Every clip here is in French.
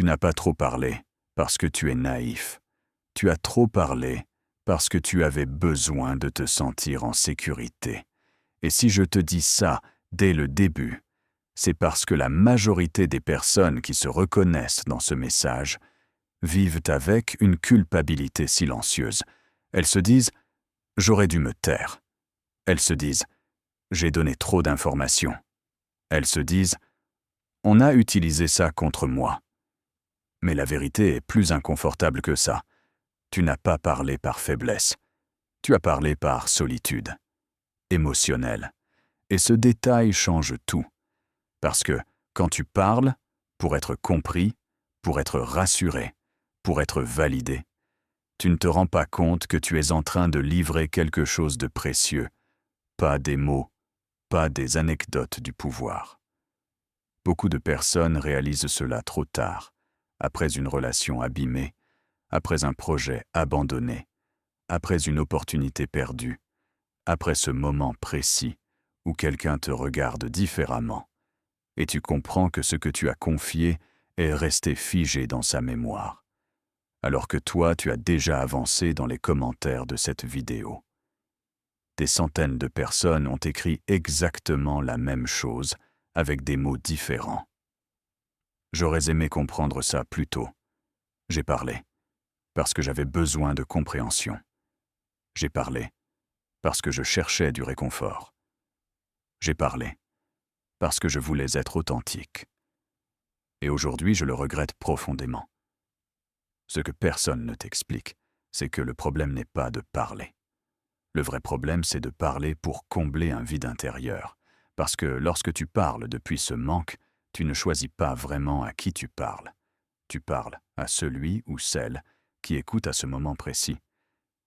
Tu n'as pas trop parlé parce que tu es naïf. Tu as trop parlé parce que tu avais besoin de te sentir en sécurité. Et si je te dis ça dès le début, c'est parce que la majorité des personnes qui se reconnaissent dans ce message vivent avec une culpabilité silencieuse. Elles se disent « j'aurais dû me taire ». Elles se disent « j'ai donné trop d'informations ». Elles se disent « on a utilisé ça contre moi ». Mais la vérité est plus inconfortable que ça. Tu n'as pas parlé par faiblesse. Tu as parlé par solitude, émotionnelle. Et ce détail change tout. Parce que quand tu parles, pour être compris, pour être rassuré, pour être validé, tu ne te rends pas compte que tu es en train de livrer quelque chose de précieux, pas des mots, pas des anecdotes du pouvoir. Beaucoup de personnes réalisent cela trop tard, après une relation abîmée, après un projet abandonné, après une opportunité perdue, après ce moment précis où quelqu'un te regarde différemment, et tu comprends que ce que tu as confié est resté figé dans sa mémoire, alors que toi tu as déjà avancé dans les commentaires de cette vidéo. Des centaines de personnes ont écrit exactement la même chose avec des mots différents. J'aurais aimé comprendre ça plus tôt. J'ai parlé, parce que j'avais besoin de compréhension. J'ai parlé, parce que je cherchais du réconfort. J'ai parlé, parce que je voulais être authentique. Et aujourd'hui, je le regrette profondément. Ce que personne ne t'explique, c'est que le problème n'est pas de parler. Le vrai problème, c'est de parler pour combler un vide intérieur. Parce que lorsque tu parles depuis ce manque, tu ne choisis pas vraiment à qui tu parles. Tu parles à celui ou celle qui écoute à ce moment précis.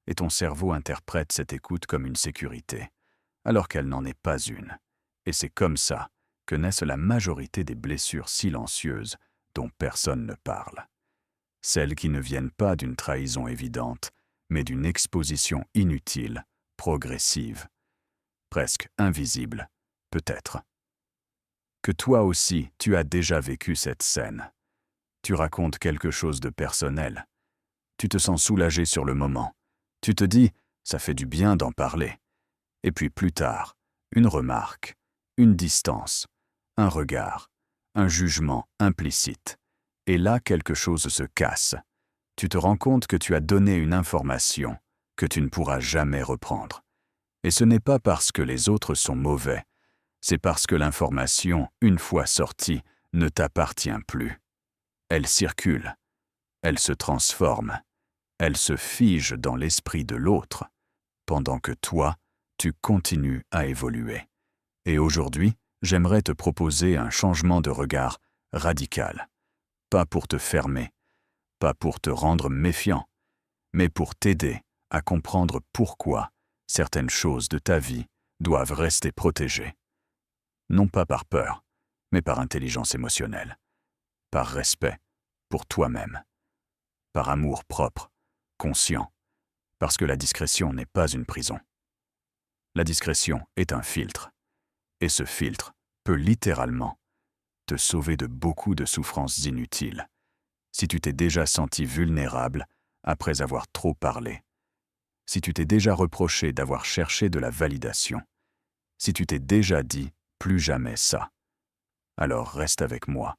Et ton cerveau interprète cette écoute comme une sécurité, alors qu'elle n'en est pas une. Et c'est comme ça que naissent la majorité des blessures silencieuses dont personne ne parle. Celles qui ne viennent pas d'une trahison évidente, mais d'une exposition inutile, progressive, presque invisible, peut-être. Que toi aussi, tu as déjà vécu cette scène. Tu racontes quelque chose de personnel. Tu te sens soulagé sur le moment. Tu te dis, ça fait du bien d'en parler. Et puis plus tard, une remarque, une distance, un regard, un jugement implicite. Et là, quelque chose se casse. Tu te rends compte que tu as donné une information que tu ne pourras jamais reprendre. Et ce n'est pas parce que les autres sont mauvais, c'est parce que l'information, une fois sortie, ne t'appartient plus. Elle circule, elle se transforme, elle se fige dans l'esprit de l'autre, pendant que toi, tu continues à évoluer. Et aujourd'hui, j'aimerais te proposer un changement de regard radical. Pas pour te fermer, pas pour te rendre méfiant, mais pour t'aider à comprendre pourquoi certaines choses de ta vie doivent rester protégées. Non pas par peur, mais par intelligence émotionnelle, par respect pour toi-même, par amour propre, conscient, parce que la discrétion n'est pas une prison. La discrétion est un filtre, et ce filtre peut littéralement te sauver de beaucoup de souffrances inutiles, si tu t'es déjà senti vulnérable après avoir trop parlé, si tu t'es déjà reproché d'avoir cherché de la validation, si tu t'es déjà dit « plus jamais ça », alors reste avec moi,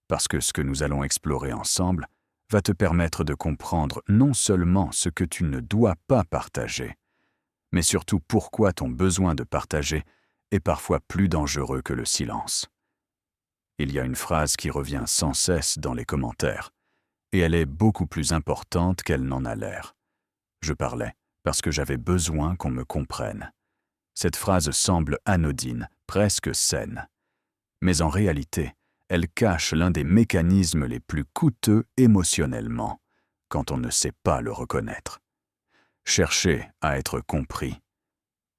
parce que ce que nous allons explorer ensemble va te permettre de comprendre non seulement ce que tu ne dois pas partager, mais surtout pourquoi ton besoin de partager est parfois plus dangereux que le silence. Il y a une phrase qui revient sans cesse dans les commentaires, et elle est beaucoup plus importante qu'elle n'en a l'air. Je parlais parce que j'avais besoin qu'on me comprenne. Cette phrase semble anodine, presque saine. Mais en réalité, elle cache l'un des mécanismes les plus coûteux émotionnellement, quand on ne sait pas le reconnaître. Chercher à être compris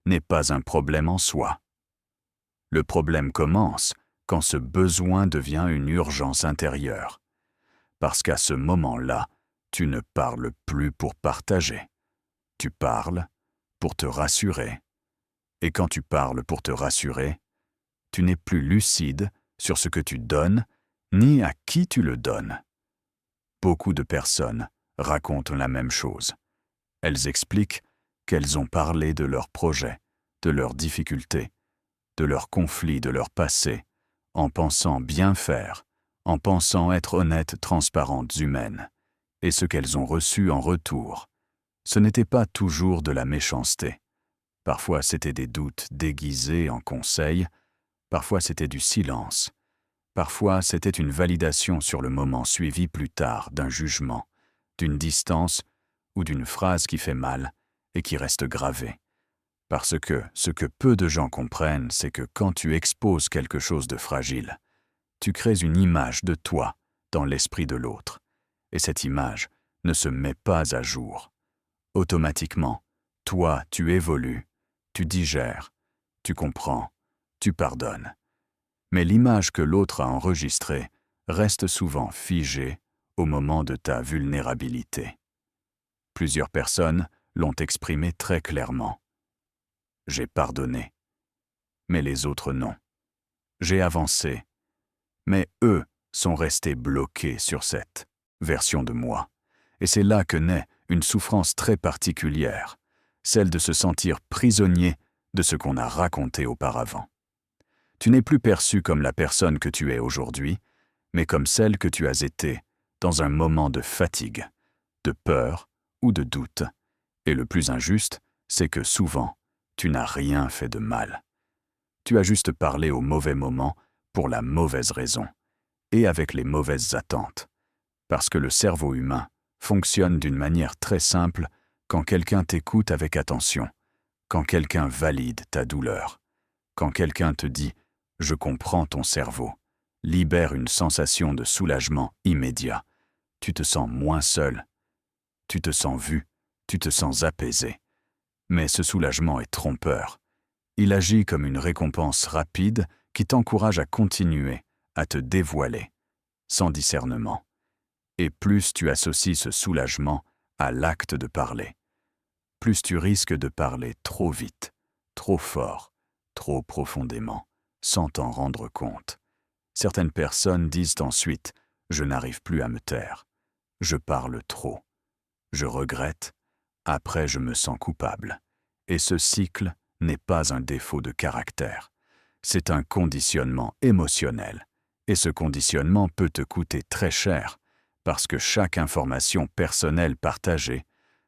n'est pas un problème en soi. Le problème commence quand ce besoin devient une urgence intérieure. Parce qu'à ce moment-là, tu ne parles plus pour partager. Tu parles pour te rassurer. Et quand tu parles pour te rassurer, tu n'es plus lucide sur ce que tu donnes, ni à qui tu le donnes. Beaucoup de personnes racontent la même chose. Elles expliquent qu'elles ont parlé de leurs projets, de leurs difficultés, de leurs conflits, de leur passé, en pensant bien faire, en pensant être honnêtes, transparentes, humaines. Et ce qu'elles ont reçu en retour, ce n'était pas toujours de la méchanceté. Parfois c'était des doutes déguisés en conseils, parfois c'était du silence, parfois c'était une validation sur le moment suivie plus tard d'un jugement, d'une distance ou d'une phrase qui fait mal et qui reste gravée. Parce que ce que peu de gens comprennent, c'est que quand tu exposes quelque chose de fragile, tu crées une image de toi dans l'esprit de l'autre. Et cette image ne se met pas à jour. Automatiquement, toi, tu évolues, tu digères, tu comprends, tu pardonnes. Mais l'image que l'autre a enregistrée reste souvent figée au moment de ta vulnérabilité. Plusieurs personnes l'ont exprimé très clairement. J'ai pardonné, mais les autres non. J'ai avancé, mais eux sont restés bloqués sur cette version de moi. Et c'est là que naît une souffrance très particulière, celle de se sentir prisonnier de ce qu'on a raconté auparavant. Tu n'es plus perçu comme la personne que tu es aujourd'hui, mais comme celle que tu as été dans un moment de fatigue, de peur ou de doute. Et le plus injuste, c'est que souvent, tu n'as rien fait de mal. Tu as juste parlé au mauvais moment pour la mauvaise raison et avec les mauvaises attentes. Parce que le cerveau humain fonctionne d'une manière très simple quand quelqu'un t'écoute avec attention, quand quelqu'un valide ta douleur, quand quelqu'un te dit « je comprends ton cerveau », libère une sensation de soulagement immédiat. Tu te sens moins seul, tu te sens vu, tu te sens apaisé. Mais ce soulagement est trompeur. Il agit comme une récompense rapide qui t'encourage à continuer, à te dévoiler, sans discernement. Et plus tu associes ce soulagement à l'acte de parler, plus tu risques de parler trop vite, trop fort, trop profondément, sans t'en rendre compte. Certaines personnes disent ensuite « je n'arrive plus à me taire, je parle trop, je regrette, après je me sens coupable ». Et ce cycle n'est pas un défaut de caractère, c'est un conditionnement émotionnel. Et ce conditionnement peut te coûter très cher, parce que chaque information personnelle partagée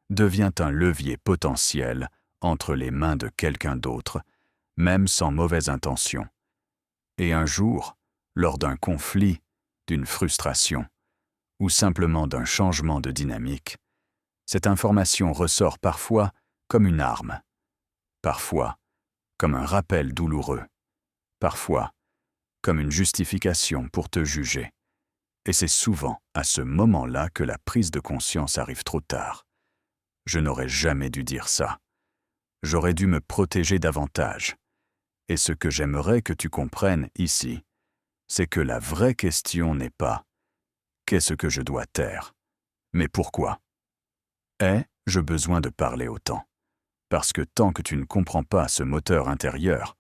devient un levier potentiel entre les mains de quelqu'un d'autre, même sans mauvaise intention. Et un jour, lors d'un conflit, d'une frustration, ou simplement d'un changement de dynamique, cette information ressort parfois comme une arme, parfois comme un rappel douloureux, parfois comme une justification pour te juger. Et c'est souvent à ce moment-là que la prise de conscience arrive trop tard. Je n'aurais jamais dû dire ça. J'aurais dû me protéger davantage. Et ce que j'aimerais que tu comprennes ici, c'est que la vraie question n'est pas « qu'est-ce que je dois taire ?» mais « pourquoi ?» Ai-je besoin de parler autant? Parce que tant que tu ne comprends pas ce moteur intérieur,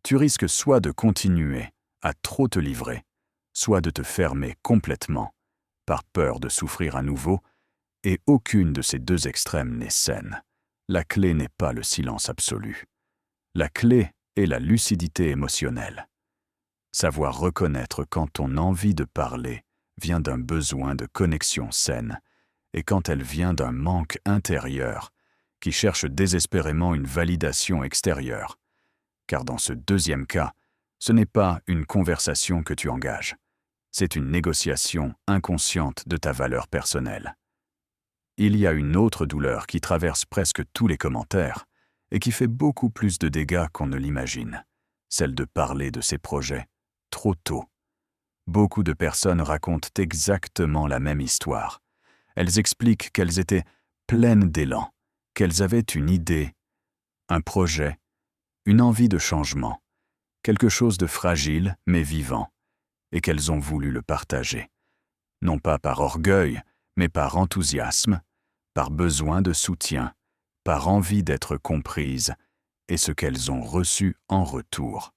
tu risques soit de continuer à trop te livrer, soit de te fermer complètement, par peur de souffrir à nouveau, et aucune de ces deux extrêmes n'est saine. La clé n'est pas le silence absolu. La clé est la lucidité émotionnelle. Savoir reconnaître quand ton envie de parler vient d'un besoin de connexion saine, et quand elle vient d'un manque intérieur qui cherche désespérément une validation extérieure. Car dans ce deuxième cas, ce n'est pas une conversation que tu engages. C'est une négociation inconsciente de ta valeur personnelle. Il y a une autre douleur qui traverse presque tous les commentaires et qui fait beaucoup plus de dégâts qu'on ne l'imagine, celle de parler de ses projets trop tôt. Beaucoup de personnes racontent exactement la même histoire. Elles expliquent qu'elles étaient pleines d'élan, qu'elles avaient une idée, un projet, une envie de changement, quelque chose de fragile mais vivant, et qu'elles ont voulu le partager. Non pas par orgueil, mais par enthousiasme, par besoin de soutien, par envie d'être comprises, et ce qu'elles ont reçu en retour.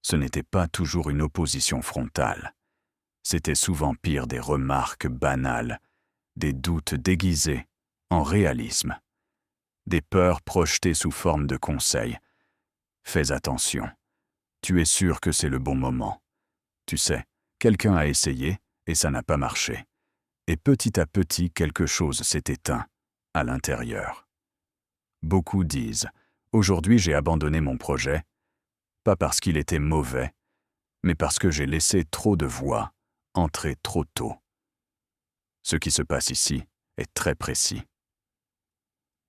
Ce n'était pas toujours une opposition frontale. C'était souvent pire des remarques banales, des doutes déguisés en réalisme, des peurs projetées sous forme de conseils. Fais attention. Tu es sûr que c'est le bon moment. Tu sais, quelqu'un a essayé et ça n'a pas marché. Et petit à petit, quelque chose s'est éteint à l'intérieur. Beaucoup disent « Aujourd'hui, j'ai abandonné mon projet », pas parce qu'il était mauvais, mais parce que j'ai laissé trop de voix entrer trop tôt. Ce qui se passe ici est très précis.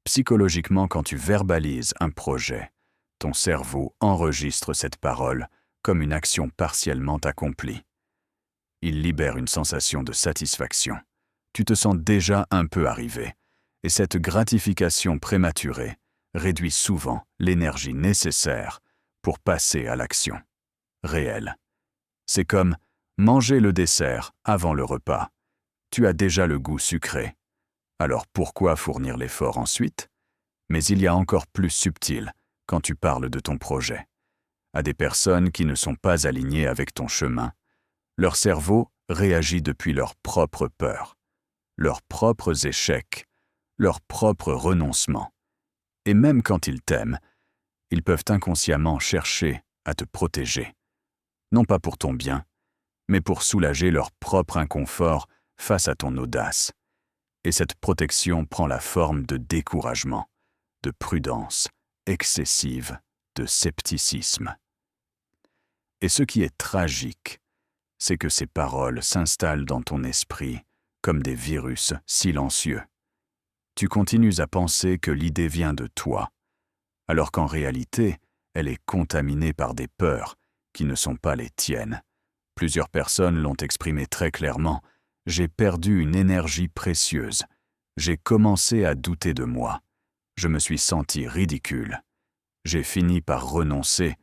Psychologiquement, quand tu verbalises un projet, ton cerveau enregistre cette parole comme une action partiellement accomplie. Il libère une sensation de satisfaction. Tu te sens déjà un peu arrivé, et cette gratification prématurée réduit souvent l'énergie nécessaire pour passer à l'action réelle. C'est comme manger le dessert avant le repas. Tu as déjà le goût sucré. Alors pourquoi fournir l'effort ensuite? Mais il y a encore plus subtil quand tu parles de ton projet. À des personnes qui ne sont pas alignées avec ton chemin, leur cerveau réagit depuis leurs propres peurs, leurs propres échecs, leurs propres renoncements. Et même quand ils t'aiment, ils peuvent inconsciemment chercher à te protéger. Non pas pour ton bien, mais pour soulager leur propre inconfort face à ton audace. Et cette protection prend la forme de découragement, de prudence excessive, de scepticisme. Et ce qui est tragique, c'est que ces paroles s'installent dans ton esprit comme des virus silencieux. Tu continues à penser que l'idée vient de toi, alors qu'en réalité, elle est contaminée par des peurs qui ne sont pas les tiennes. Plusieurs personnes l'ont exprimé très clairement. J'ai perdu une énergie précieuse. J'ai commencé à douter de moi. Je me suis senti ridicule. J'ai fini par renoncer.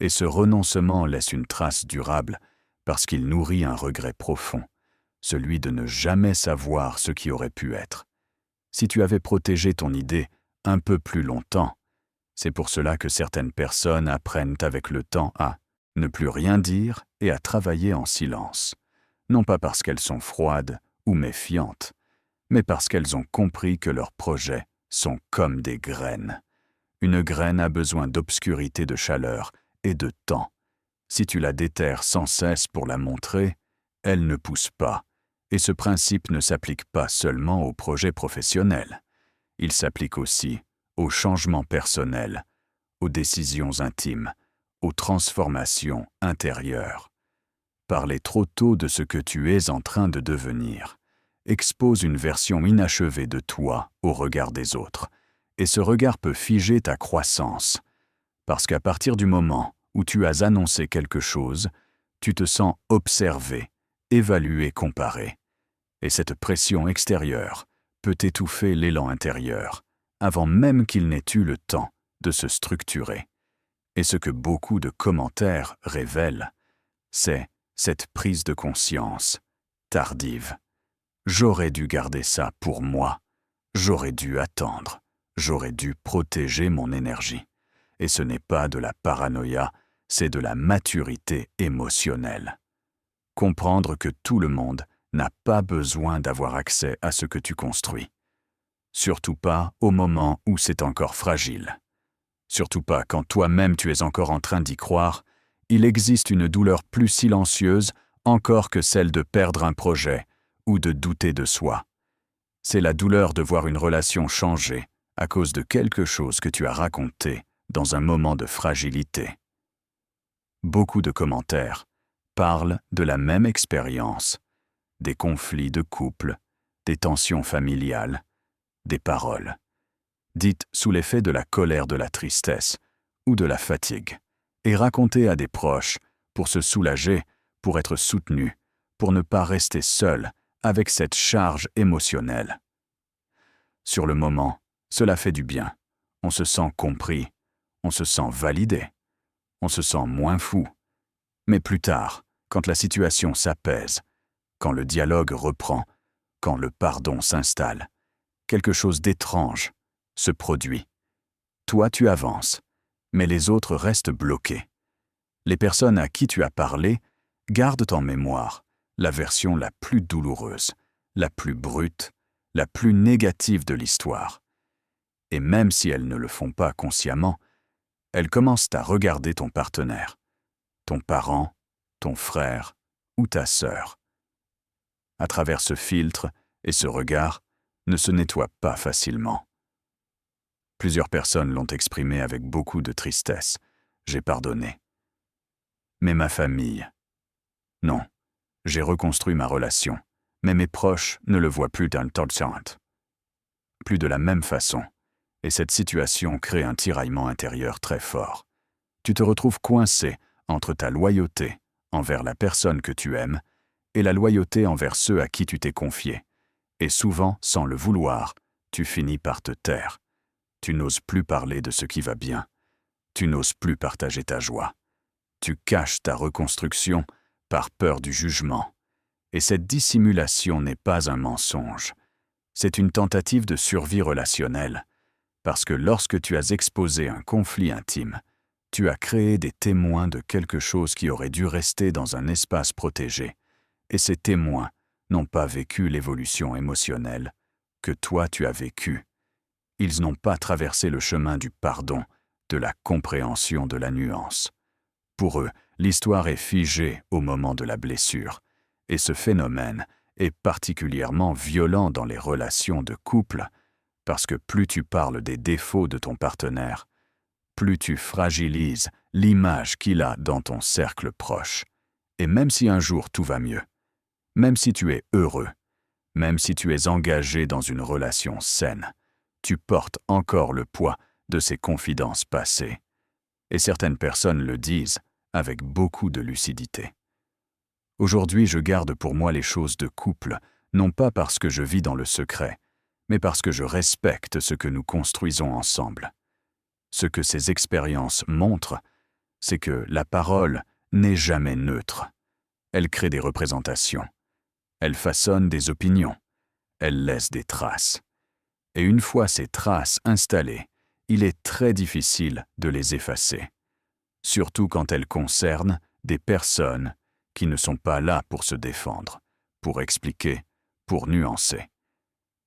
Et ce renoncement laisse une trace durable parce qu'il nourrit un regret profond, celui de ne jamais savoir ce qui aurait pu être. Si tu avais protégé ton idée un peu plus longtemps, c'est pour cela que certaines personnes apprennent avec le temps à ne plus rien dire et à travailler en silence. Non pas parce qu'elles sont froides ou méfiantes, mais parce qu'elles ont compris que leurs projets sont comme des graines. Une graine a besoin d'obscurité, de chaleur et de temps. Si tu la déterres sans cesse pour la montrer, elle ne pousse pas. Et ce principe ne s'applique pas seulement aux projets professionnels. Il s'applique aussi aux changements personnels, aux décisions intimes, aux transformations intérieures. Parler trop tôt de ce que tu es en train de devenir expose une version inachevée de toi au regard des autres, et ce regard peut figer ta croissance, parce qu'à partir du moment où tu as annoncé quelque chose, tu te sens observé, évalué, comparé, et cette pression extérieure peut étouffer l'élan intérieur, avant même qu'il n'ait eu le temps de se structurer. Et ce que beaucoup de commentaires révèlent, c'est cette prise de conscience tardive. J'aurais dû garder ça pour moi. J'aurais dû attendre. J'aurais dû protéger mon énergie. Et ce n'est pas de la paranoïa, c'est de la maturité émotionnelle. Comprendre que tout le monde n'a pas besoin d'avoir accès à ce que tu construis. Surtout pas au moment où c'est encore fragile. Surtout pas quand toi-même tu es encore en train d'y croire. Il existe une douleur plus silencieuse encore que celle de perdre un projet ou de douter de soi. C'est la douleur de voir une relation changer à cause de quelque chose que tu as raconté dans un moment de fragilité. Beaucoup de commentaires parlent de la même expérience, des conflits de couple, des tensions familiales, des paroles, dites sous l'effet de la colère, de la tristesse ou de la fatigue, et racontées à des proches pour se soulager, pour être soutenu, pour ne pas rester seul avec cette charge émotionnelle. Sur le moment, cela fait du bien. On se sent compris, on se sent validé, on se sent moins fou. Mais plus tard, quand la situation s'apaise, quand le dialogue reprend, quand le pardon s'installe, quelque chose d'étrange se produit. Toi, tu avances, mais les autres restent bloqués. Les personnes à qui tu as parlé gardent en mémoire la version la plus douloureuse, la plus brute, la plus négative de l'histoire. Et même si elles ne le font pas consciemment, elles commencent à regarder ton partenaire, ton parent, ton frère ou ta sœur. À travers ce filtre et ce regard, ne se nettoie pas facilement. Plusieurs personnes l'ont exprimé avec beaucoup de tristesse. J'ai pardonné. Mais ma famille? Non, j'ai reconstruit ma relation, mais mes proches ne le voient plus d'un temps, plus de la même façon. Et cette situation crée un tiraillement intérieur très fort. Tu te retrouves coincé entre ta loyauté envers la personne que tu aimes et la loyauté envers ceux à qui tu t'es confié. Et souvent, sans le vouloir, tu finis par te taire. Tu n'oses plus parler de ce qui va bien. Tu n'oses plus partager ta joie. Tu caches ta reconstruction par peur du jugement. Et cette dissimulation n'est pas un mensonge. C'est une tentative de survie relationnelle. Parce que lorsque tu as exposé un conflit intime, tu as créé des témoins de quelque chose qui aurait dû rester dans un espace protégé. Et ces témoins n'ont pas vécu l'évolution émotionnelle que toi tu as vécue. Ils n'ont pas traversé le chemin du pardon, de la compréhension de la nuance. Pour eux, l'histoire est figée au moment de la blessure. Et ce phénomène est particulièrement violent dans les relations de couple, parce que plus tu parles des défauts de ton partenaire, plus tu fragilises l'image qu'il a dans ton cercle proche. Et même si un jour tout va mieux, même si tu es heureux, même si tu es engagé dans une relation saine, tu portes encore le poids de ces confidences passées. Et certaines personnes le disent avec beaucoup de lucidité. Aujourd'hui, je garde pour moi les choses de couple, non pas parce que je vis dans le secret, mais parce que je respecte ce que nous construisons ensemble. Ce que ces expériences montrent, c'est que la parole n'est jamais neutre. Elle crée des représentations. Elle façonne des opinions. Elle laisse des traces. Et une fois ces traces installées, il est très difficile de les effacer. Surtout quand elles concernent des personnes qui ne sont pas là pour se défendre, pour expliquer, pour nuancer.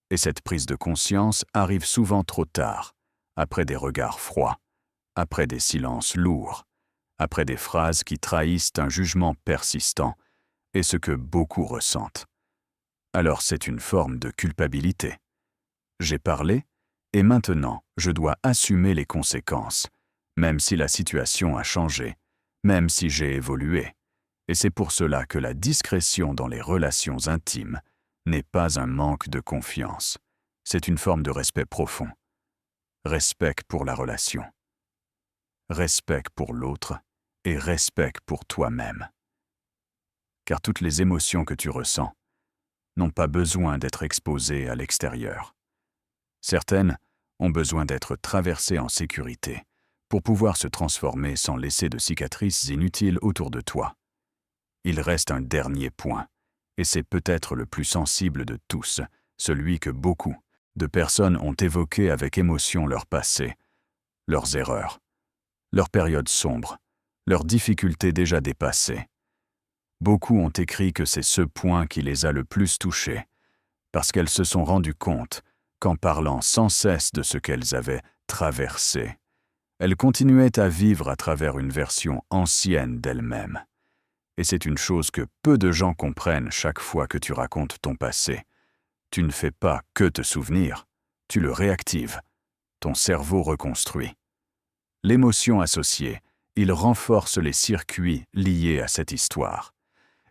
Et cette prise de conscience arrive souvent trop tard, après des regards froids, après des silences lourds, après des phrases qui trahissent un jugement persistant et ce que beaucoup ressentent. Alors c'est une forme de culpabilité. J'ai parlé, et maintenant je dois assumer les conséquences, même si la situation a changé, même si j'ai évolué. Et c'est pour cela que la discrétion dans les relations intimes n'est pas un manque de confiance. C'est une forme de respect profond. Respect pour la relation. Respect pour l'autre et respect pour toi-même. Car toutes les émotions que tu ressens n'ont pas besoin d'être exposées à l'extérieur. Certaines ont besoin d'être traversées en sécurité pour pouvoir se transformer sans laisser de cicatrices inutiles autour de toi. Il reste un dernier point, et c'est peut-être le plus sensible de tous, celui que beaucoup de personnes ont évoqué avec émotion leur passé, leurs erreurs, leurs périodes sombres, leurs difficultés déjà dépassées. Beaucoup ont écrit que c'est ce point qui les a le plus touchés, parce qu'elles se sont rendues compte qu'en parlant sans cesse de ce qu'elles avaient traversé, elles continuaient à vivre à travers une version ancienne d'elles-mêmes. Et c'est une chose que peu de gens comprennent chaque fois que tu racontes ton passé. Tu ne fais pas que te souvenir, tu le réactives. Ton cerveau reconstruit. L'émotion associée, il renforce les circuits liés à cette histoire.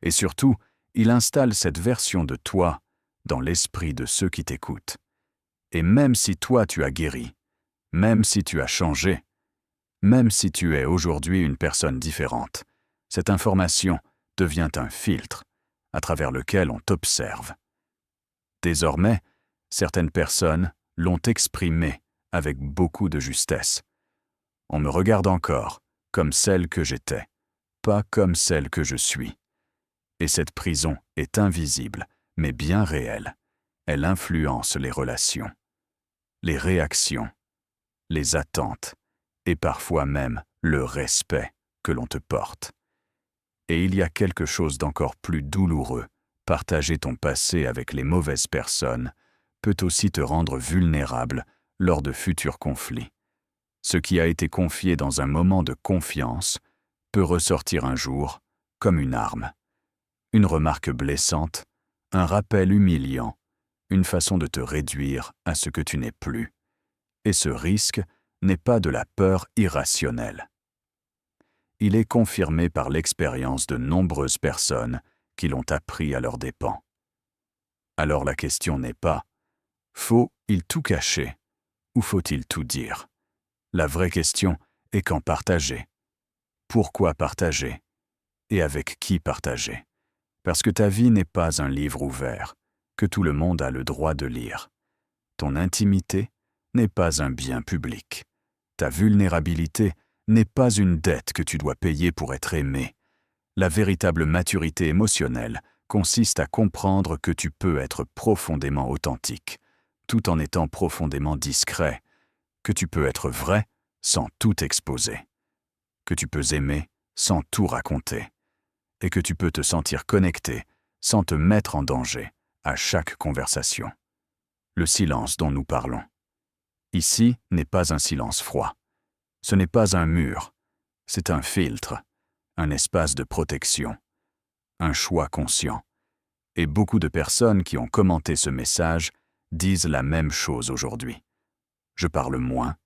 Et surtout, il installe cette version de toi dans l'esprit de ceux qui t'écoutent. Et même si toi tu as guéri, même si tu as changé, même si tu es aujourd'hui une personne différente, cette information devient un filtre à travers lequel on t'observe. Désormais, certaines personnes l'ont exprimé avec beaucoup de justesse. On me regarde encore comme celle que j'étais, pas comme celle que je suis. Et cette prison est invisible, mais bien réelle. Elle influence les relations, les réactions, les attentes et parfois même le respect que l'on te porte. Et il y a quelque chose d'encore plus douloureux Partager ton passé avec les mauvaises personnes peut aussi te rendre vulnérable lors de futurs conflits. Ce qui a été confié dans un moment de confiance peut ressortir un jour comme une arme. Une remarque blessante, un rappel humiliant, une façon de te réduire à ce que tu n'es plus. Et ce risque n'est pas de la peur irrationnelle. Il est confirmé par l'expérience de nombreuses personnes qui l'ont appris à leurs dépens. Alors la question n'est pas « faut-il tout cacher » ou « faut-il tout dire ?» La vraie question est quand partager. Pourquoi partager? Et avec qui partager? Parce que ta vie n'est pas un livre ouvert, que tout le monde a le droit de lire. Ton intimité n'est pas un bien public. Ta vulnérabilité n'est pas une dette que tu dois payer pour être aimé. La véritable maturité émotionnelle consiste à comprendre que tu peux être profondément authentique, tout en étant profondément discret, que tu peux être vrai sans tout exposer, que tu peux aimer sans tout raconter, et que tu peux te sentir connecté sans te mettre en danger à chaque conversation. Le silence dont nous parlons. Ici n'est pas un silence froid. Ce n'est pas un mur. C'est un filtre, un espace de protection, un choix conscient. Et beaucoup de personnes qui ont commenté ce message disent la même chose aujourd'hui. Je parle moins,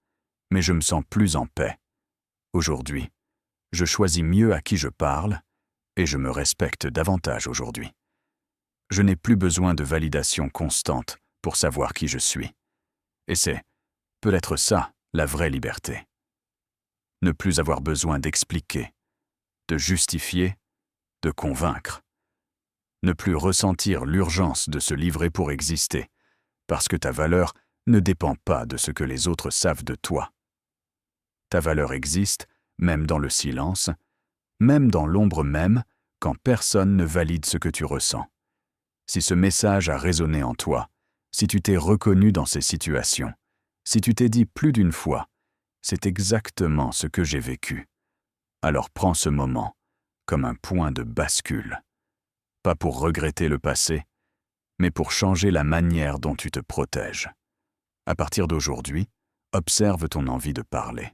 mais je me sens plus en paix. Aujourd'hui, je choisis mieux à qui je parle et je me respecte davantage aujourd'hui. Je n'ai plus besoin de validation constante pour savoir qui je suis. Et c'est peut-être ça, la vraie liberté. Ne plus avoir besoin d'expliquer, de justifier, de convaincre. Ne plus ressentir l'urgence de se livrer pour exister, parce que ta valeur ne dépend pas de ce que les autres savent de toi. Ta valeur existe, même dans le silence, même dans l'ombre même, quand personne ne valide ce que tu ressens. Si ce message a résonné en toi, si tu t'es reconnu dans ces situations, si tu t'es dit plus d'une fois, c'est exactement ce que j'ai vécu, alors prends ce moment comme un point de bascule. Pas pour regretter le passé, mais pour changer la manière dont tu te protèges. À partir d'aujourd'hui, observe ton envie de parler.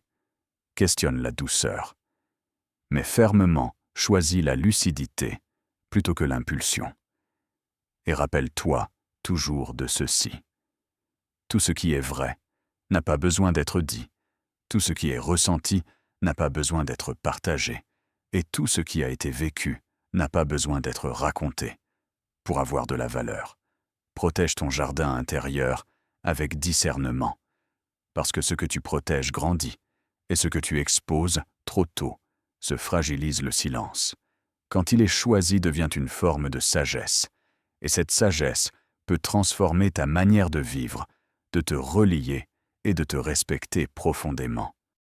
Questionne la douceur. Mais fermement, choisis la lucidité plutôt que l'impulsion. Et rappelle-toi toujours de ceci. Tout ce qui est vrai n'a pas besoin d'être dit. Tout ce qui est ressenti n'a pas besoin d'être partagé. Et tout ce qui a été vécu n'a pas besoin d'être raconté pour avoir de la valeur. Protège ton jardin intérieur avec discernement, parce que ce que tu protèges grandit, et ce que tu exposes trop tôt se fragilise le silence. Quand il est choisi devient une forme de sagesse, et cette sagesse peut transformer ta manière de vivre, de te relier et de te respecter profondément.